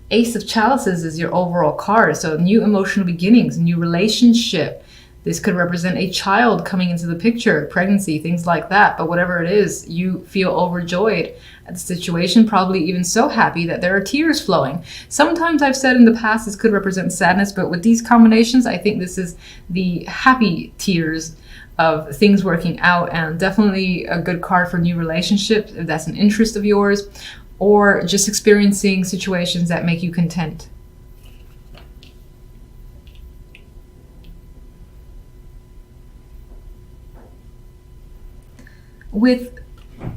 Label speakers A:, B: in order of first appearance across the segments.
A: Ace of Chalices is your overall card. So new emotional beginnings, new relationship. This could represent a child coming into the picture, pregnancy, things like that. But whatever it is, you feel overjoyed at the situation, probably even so happy that there are tears flowing. Sometimes I've said in the past this could represent sadness, but with these combinations, I think this is the happy tears of things working out, and definitely a good card for new relationships if that's an interest of yours, or just experiencing situations that make you content. With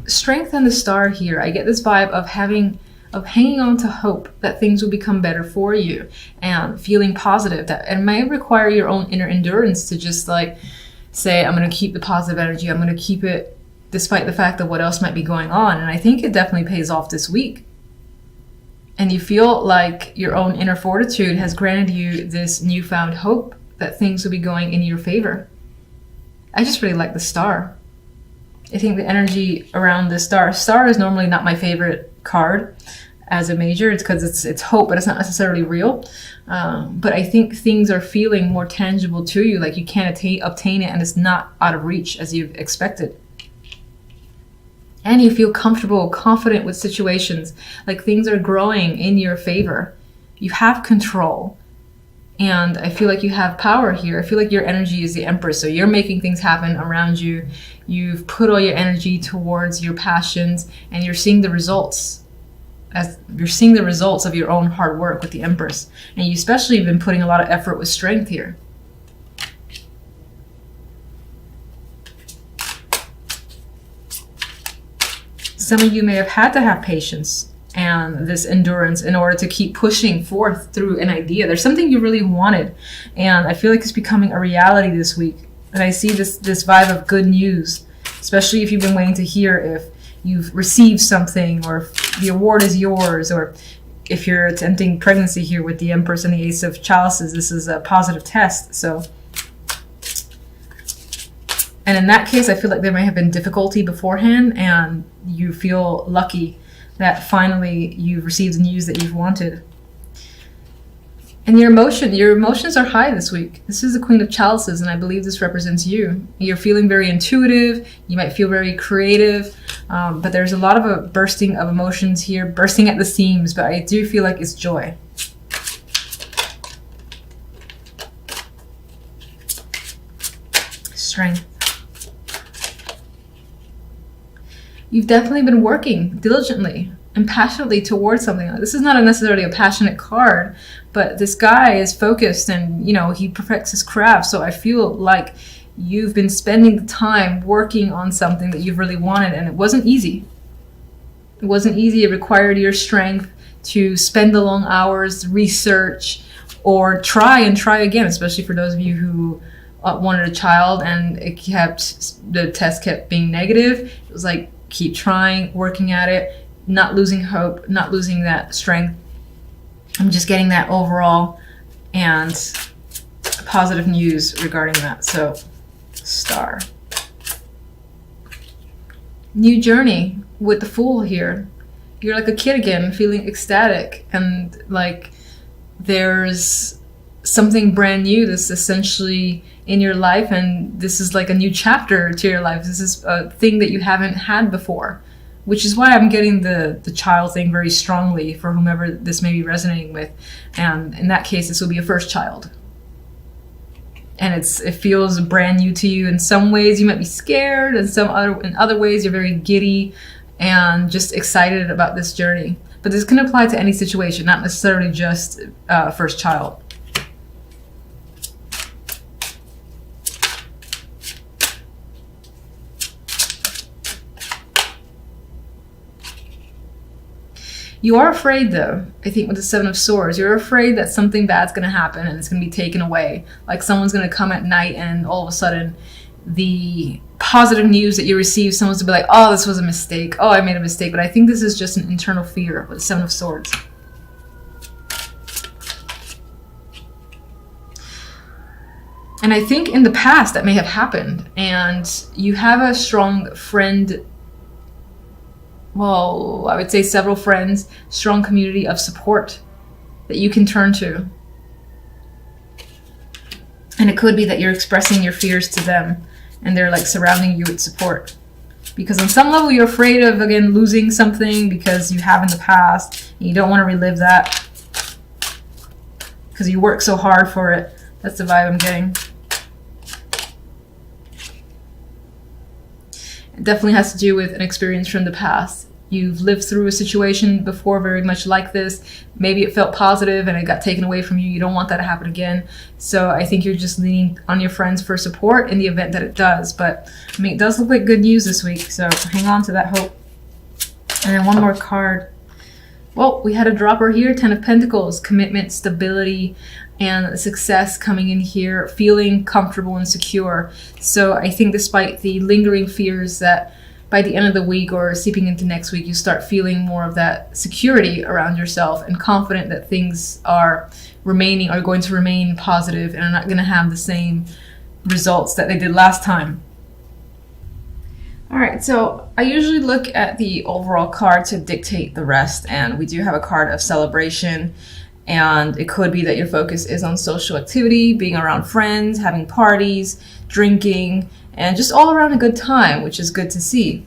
A: Strength and the Star here, I get this vibe of hanging on to hope that things will become better for you, and feeling positive. That it may require your own inner endurance to just like say, I'm going to keep the positive energy, I'm going to keep it despite the fact that what else might be going on. And I think it definitely pays off this week. And you feel like your own inner fortitude has granted you this newfound hope that things will be going in your favor. I just really like the Star. I think the energy around the Star is normally not my favorite card as a major. It's because it's hope, but it's not necessarily real. But I think things are feeling more tangible to you, like you can't obtain it and it's not out of reach as you've expected. And you feel comfortable, confident with situations, like things are growing in your favor. You have control. And I feel like you have power here. I feel like your energy is the Empress. So you're making things happen around you. You've put all your energy towards your passions and you're seeing the results. As you're seeing the results of your own hard work with the Empress. And you especially have been putting a lot of effort with strength here. Some of you may have had to have patience and this endurance in order to keep pushing forth through an idea. There's something you really wanted, and I feel like it's becoming a reality this week. And I see this vibe of good news, especially if you've been waiting to hear if you've received something, or if the award is yours, or if you're attempting pregnancy here with the Empress and the Ace of Chalices. This is a positive test. So, and in that case, I feel like there may have been difficulty beforehand, and you feel lucky that finally you've received the news that you've wanted. And your emotions are high this week. This is the Queen of Chalices, and I believe this represents you. You're feeling very intuitive. You might feel very creative, but there's a lot of a bursting of emotions here, bursting at the seams, but I do feel like it's joy. Strength. You've definitely been working diligently and passionately towards something. This is not necessarily a passionate card, but this guy is focused and, he perfects his craft. So I feel like you've been spending the time working on something that you've really wanted, and it wasn't easy. It wasn't easy. It required your strength to spend the long hours, research, or try again, especially for those of you who wanted a child and the test kept being negative. It was like, keep trying, working at it, not losing hope, not losing that strength. I'm just getting that overall and positive news regarding that. So, Star. New journey with the Fool here. You're like a kid again, feeling ecstatic, and like there's something brand new that's essentially in your life, and this is like a new chapter to your life. This is a thing that you haven't had before, which is why I'm getting the child thing very strongly for whomever this may be resonating with. And in that case, this will be a first child. And it feels brand new to you. In some ways you might be scared, and in other ways you're very giddy and just excited about this journey. But this can apply to any situation, not necessarily just first child. You are afraid, though, I think, with the Seven of Swords. You're afraid that something bad's going to happen and it's going to be taken away. Like someone's going to come at night and all of a sudden the positive news that you receive, someone's going to be like, oh, this was a mistake. Oh, I made a mistake. But I think this is just an internal fear with the Seven of Swords. And I think in the past that may have happened. And you have a strong friend, well, I would say several friends, strong community of support that you can turn to. And it could be that you're expressing your fears to them and they're like surrounding you with support. Because on some level you're afraid of, again, losing something because you have in the past and you don't want to relive that because you work so hard for it. That's the vibe I'm getting. It definitely has to do with an experience from the past. You've lived through a situation before very much like this. Maybe it felt positive and it got taken away from you. You don't want that to happen again. So I think you're just leaning on your friends for support in the event that it does. But I mean, it does look like good news this week. So hang on to that hope. And then one more card. Well, we had a dropper here, 10 of Pentacles, commitment, stability, and success coming in here, feeling comfortable and secure. So I think despite the lingering fears that by the end of the week or seeping into next week, you start feeling more of that security around yourself and confident that things are going to remain positive and are not going to have the same results that they did last time. All right, so I usually look at the overall card to dictate the rest, and we do have a card of celebration, and it could be that your focus is on social activity, being around friends, having parties, drinking, and just all around a good time, which is good to see.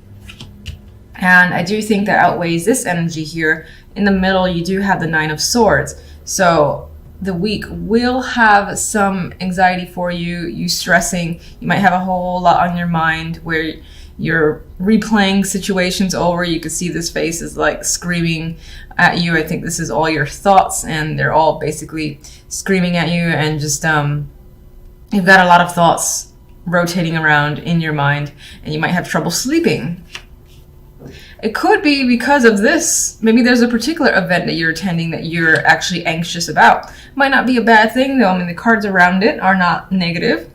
A: And I do think that outweighs this energy here. In the middle, you do have the 9 of Swords. So the week will have some anxiety for you, you stressing. You might have a whole lot on your mind where you're replaying situations over. You can see this face is like screaming at you. I think this is all your thoughts, and they're all basically screaming at you, and just you've got a lot of thoughts rotating around in your mind, and you might have trouble sleeping. It could be because of this. Maybe there's a particular event that you're attending that you're actually anxious about. Might not be a bad thing though. I mean, the cards around it are not negative.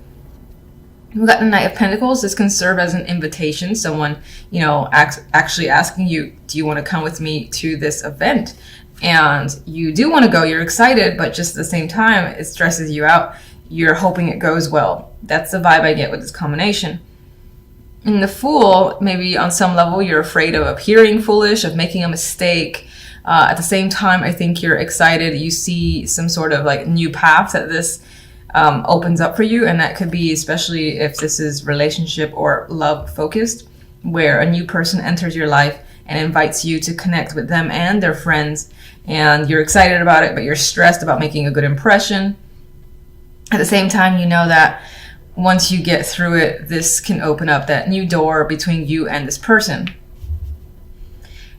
A: We've got the Knight of Pentacles. This can serve as an invitation. Someone, actually asking you, do you want to come with me to this event? And you do want to go. You're excited, but just at the same time, it stresses you out. You're hoping it goes well. That's the vibe I get with this combination. In the Fool, maybe on some level, you're afraid of appearing foolish, of making a mistake. At the same time, I think you're excited. You see some sort of like new path that this opens up for you. And that could be, especially if this is relationship or love focused, where a new person enters your life and invites you to connect with them and their friends. And you're excited about it, but you're stressed about making a good impression. At the same time, you know that once you get through it, this can open up that new door between you and this person.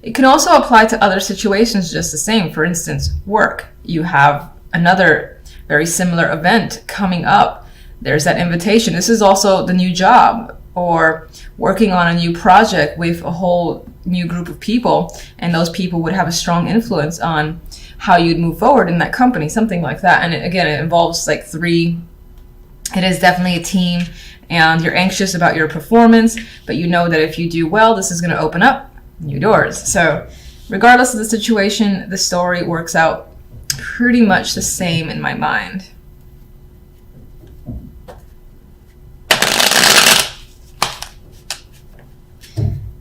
A: It can also apply to other situations just the same. For instance, work. You have another very similar event coming up. There's that invitation. This is also the new job, or working on a new project with a whole new group of people, and those people would have a strong influence on how you'd move forward in that company, something like that. And it involves like 3. It is definitely a team, and you're anxious about your performance, but you know that if you do well, this is going to open up new doors. So regardless of the situation, the story works out pretty much the same in my mind.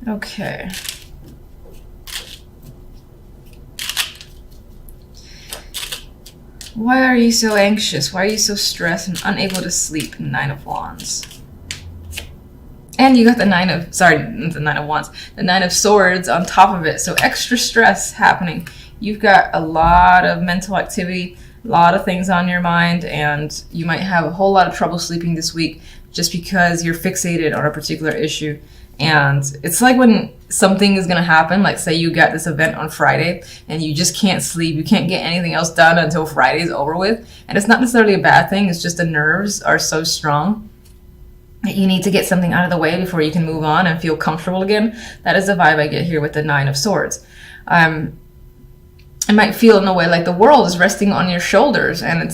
A: Okay. Why are you so anxious? Why are you so stressed and unable to sleep? 9 of Wands. And you got the 9 of Wands, the 9 of Swords on top of it. So extra stress happening. You've got a lot of mental activity, a lot of things on your mind, and you might have a whole lot of trouble sleeping this week just because you're fixated on a particular issue. And it's like when something is going to happen, like say you got this event on Friday and you just can't sleep, you can't get anything else done until Friday is over with. And it's not necessarily a bad thing, it's just the nerves are so strong that you need to get something out of the way before you can move on and feel comfortable again. That is the vibe I get here with the 9 of Swords. It might feel in a way like the world is resting on your shoulders, and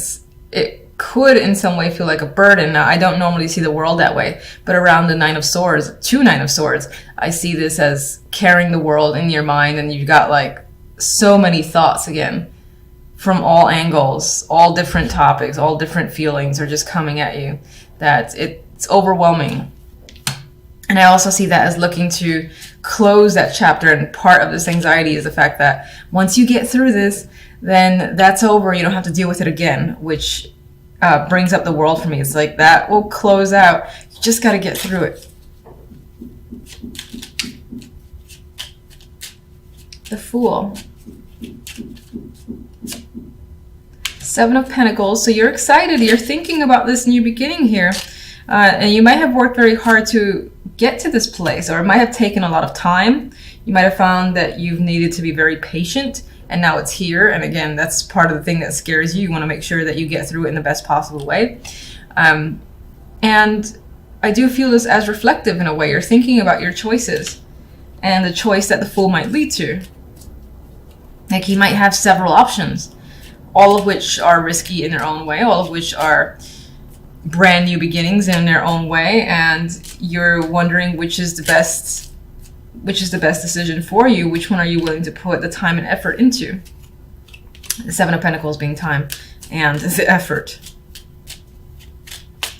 A: it could in some way feel like a burden. Now, I don't normally see the world that way, but around the 9 of Swords, 2 9 of Swords, I see this as carrying the world in your mind, and you've got like so many thoughts again from all angles, all different topics, all different feelings are just coming at you, that it's overwhelming. And I also see that as looking to close that chapter. And part of this anxiety is the fact that once you get through this, then that's over. You don't have to deal with it again, which brings up the world for me. It's like that will close out. You just got to get through it. The Fool. Seven of Pentacles. So you're excited. You're thinking about this new beginning here. And you might have worked very hard to get to this place, or it might have taken a lot of time. You might have found that you've needed to be very patient, and now it's here. And again, that's part of the thing that scares you. You want to make sure that you get through it in the best possible way. And I do feel this as reflective in a way. You're thinking about your choices and the choice that the Fool might lead to. Like, he might have several options, all of which are risky in their own way, all of which are brand new beginnings in their own way, and you're wondering which is the best decision for you. Which one are you willing to put the time and effort into? The Seven of Pentacles being time and the effort.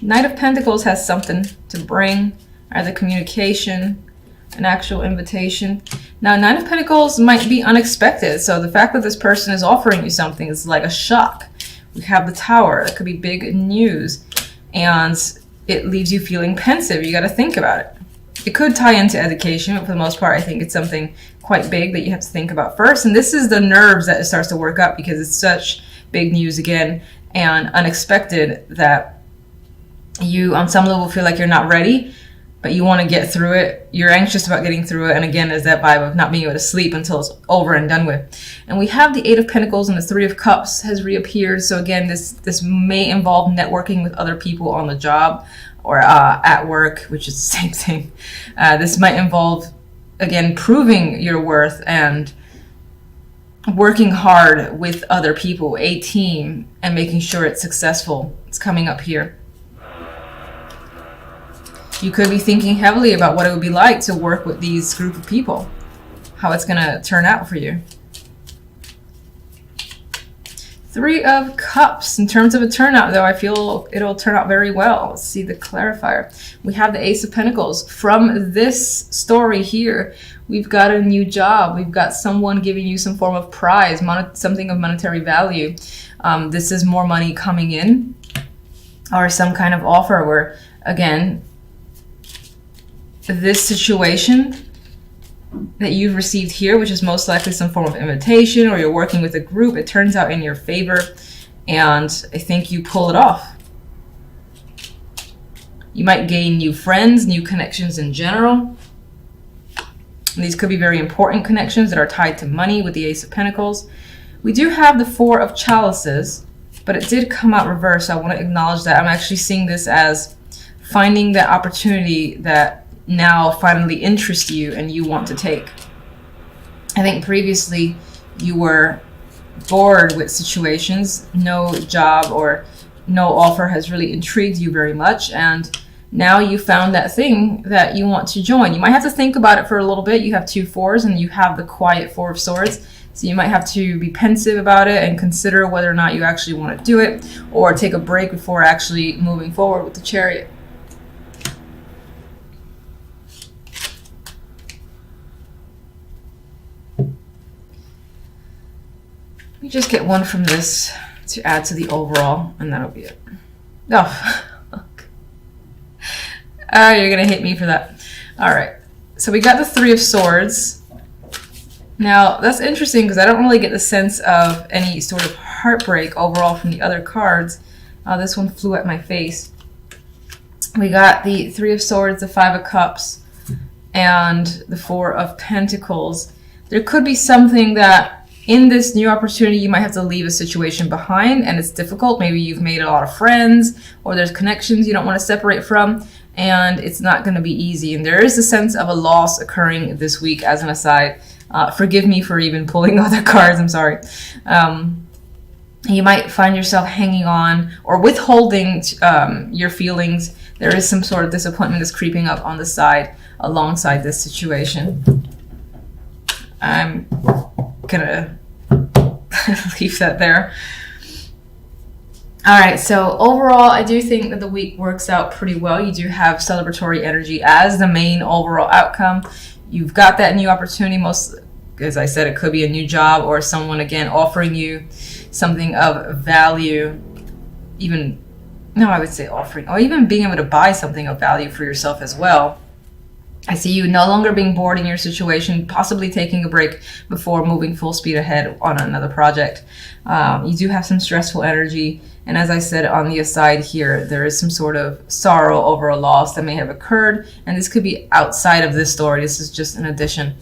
A: Knight of Pentacles has something to bring, either communication, an actual invitation. Now, Nine of Pentacles might be unexpected, so the fact that this person is offering you something is like a shock. We have the Tower. That could be big news, and it leaves you feeling pensive. You got to think about it. It could tie into education, but for the most part, I think it's something quite big that you have to think about first. And this is the nerves that it starts to work up, because it's such big news again and unexpected that you, on some level, feel like you're not ready, but you want to get through it. You're anxious about getting through it. And again, there's that vibe of not being able to sleep until it's over and done with. And we have the Eight of Pentacles, and the Three of Cups has reappeared. So again, this may involve networking with other people on the job or at work, which is the same thing. This might involve, again, proving your worth and working hard with other people, a team, and making sure it's successful. It's coming up here. You could be thinking heavily about what it would be like to work with these group of people, how it's going to turn out for you. Three of Cups. In terms of a turnout, though, I feel it'll turn out very well. Let's see the clarifier. We have the Ace of Pentacles. From this story here, we've got a new job. We've got someone giving you some form of prize, something of monetary value. This is more money coming in, or some kind of offer where, again, this situation that you've received here, which is most likely some form of invitation, or you're working with a group, it turns out in your favor, and I think you pull it off. You might gain new friends, new connections in general. And these could be very important connections that are tied to money with the Ace of Pentacles. We do have the Four of Chalices, but it did come out reversed, so I want to acknowledge that. I'm actually seeing this as finding that opportunity that now finally interests you and you want to take. I think previously you were bored with situations. No job or no offer has really intrigued you very much, and now you found that thing that you want to join. You might have to think about it for a little bit. You have two fours and you have the quiet Four of Swords, so you might have to be pensive about it and consider whether or not you actually want to do it, or take a break before actually moving forward with the Chariot. Let me just get one from this to add to the overall, and that'll be it. Oh, you're gonna hate me for that. All right, so we got the Three of Swords. Now, that's interesting because I don't really get the sense of any sort of heartbreak overall from the other cards. This one flew at my face. We got the Three of Swords, the Five of Cups, and the Four of Pentacles. There could be something that in this new opportunity, you might have to leave a situation behind, and it's difficult. Maybe you've made a lot of friends, or there's connections you don't want to separate from, and it's not going to be easy. And there is a sense of a loss occurring this week, as an aside. Forgive me for even pulling other cards, I'm sorry. You might find yourself hanging on or withholding your feelings. There is some sort of disappointment that's creeping up on the side alongside this situation. I'm gonna leave that there. All right, so overall, I do think that the week works out pretty well. You do have celebratory energy as the main overall outcome. You've got that new opportunity. Most, as I said, it could be a new job or someone, again, offering you something of value. Even, no, I would say offering, or even being able to buy something of value for yourself as well. I see you no longer being bored in your situation, possibly taking a break before moving full speed ahead on another project. You do have some stressful energy. And as I said on the aside here, there is some sort of sorrow over a loss that may have occurred. And this could be outside of this story. This is just an addition.